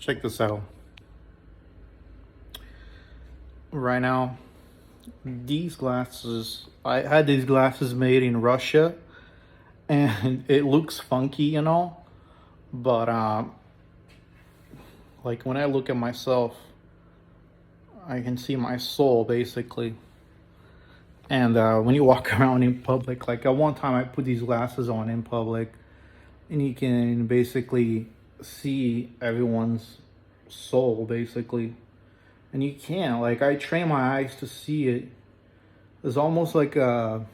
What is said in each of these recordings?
Check this out. Right now, these glasses, I had these glasses made in Russia, and it looks funky, but like when I look at myself, I can see my soul basically. And when you walk around in public, like at one time I put these glasses on in public, and you can basically see everyone's soul basically. And you can't, like, I train my eyes to see it. It's almost like a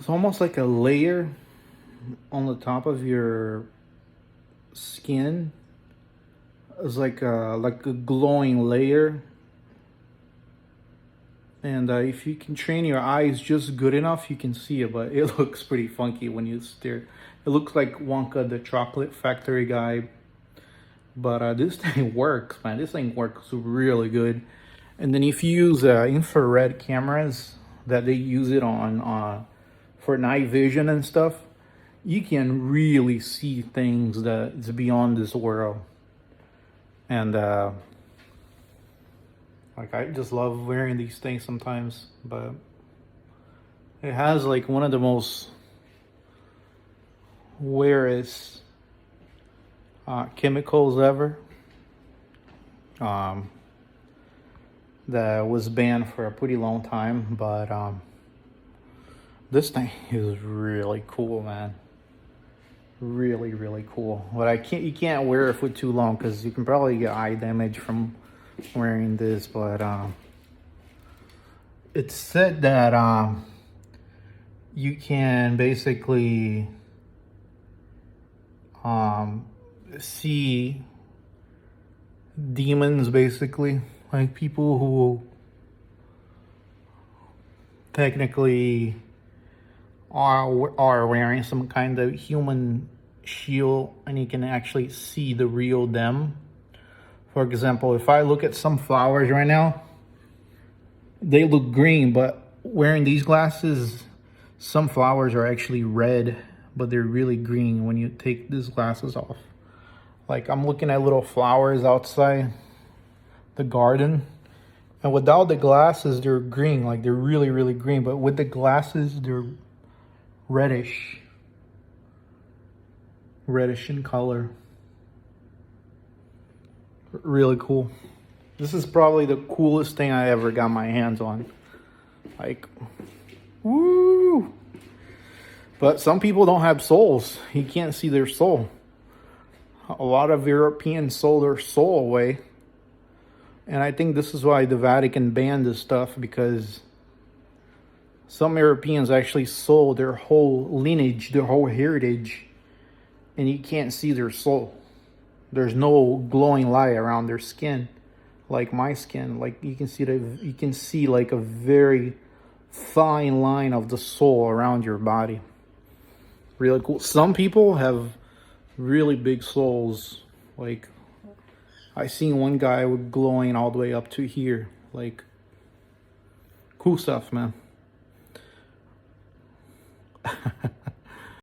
layer on the top of your skin. It's like a glowing layer. And if you can train your eyes just good enough, you can see it. But it looks pretty funky when you stare. It looks like Wonka the Chocolate Factory guy. But this thing works, man. This thing works really good. And then if you use infrared cameras that they use it on for night vision and stuff, you can really see things that's beyond this world. And like I just love wearing these things sometimes, but it has like one of the most rarest chemicals ever. That was banned for a pretty long time, but this thing is really cool, man. Really, really cool. But you can't wear it for too long because you can probably get eye damage from wearing this. But it's said that you can basically see demons, basically, like people who technically are wearing some kind of human shield, and you can actually see the real them. For example, if I look at some flowers right now, they look green, but wearing these glasses, some flowers are actually red, but they're really green when you take these glasses off. Like I'm looking at little flowers outside the garden, and without the glasses, they're green, like they're really, really green. But with the glasses, they're reddish in color. Really cool. This is probably the coolest thing I ever got my hands on. Like, woo! But some people don't have souls. You can't see their soul. A lot of Europeans sold their soul away. And I think this is why the Vatican banned this stuff, because some Europeans actually sold their whole lineage, their whole heritage, and you can't see their soul. There's no glowing light around their skin, like my skin. Like you can see like a very fine line of the soul around your body. Really cool. Some people have really big souls. Like I seen one guy with glowing all the way up to here. Like cool stuff, man.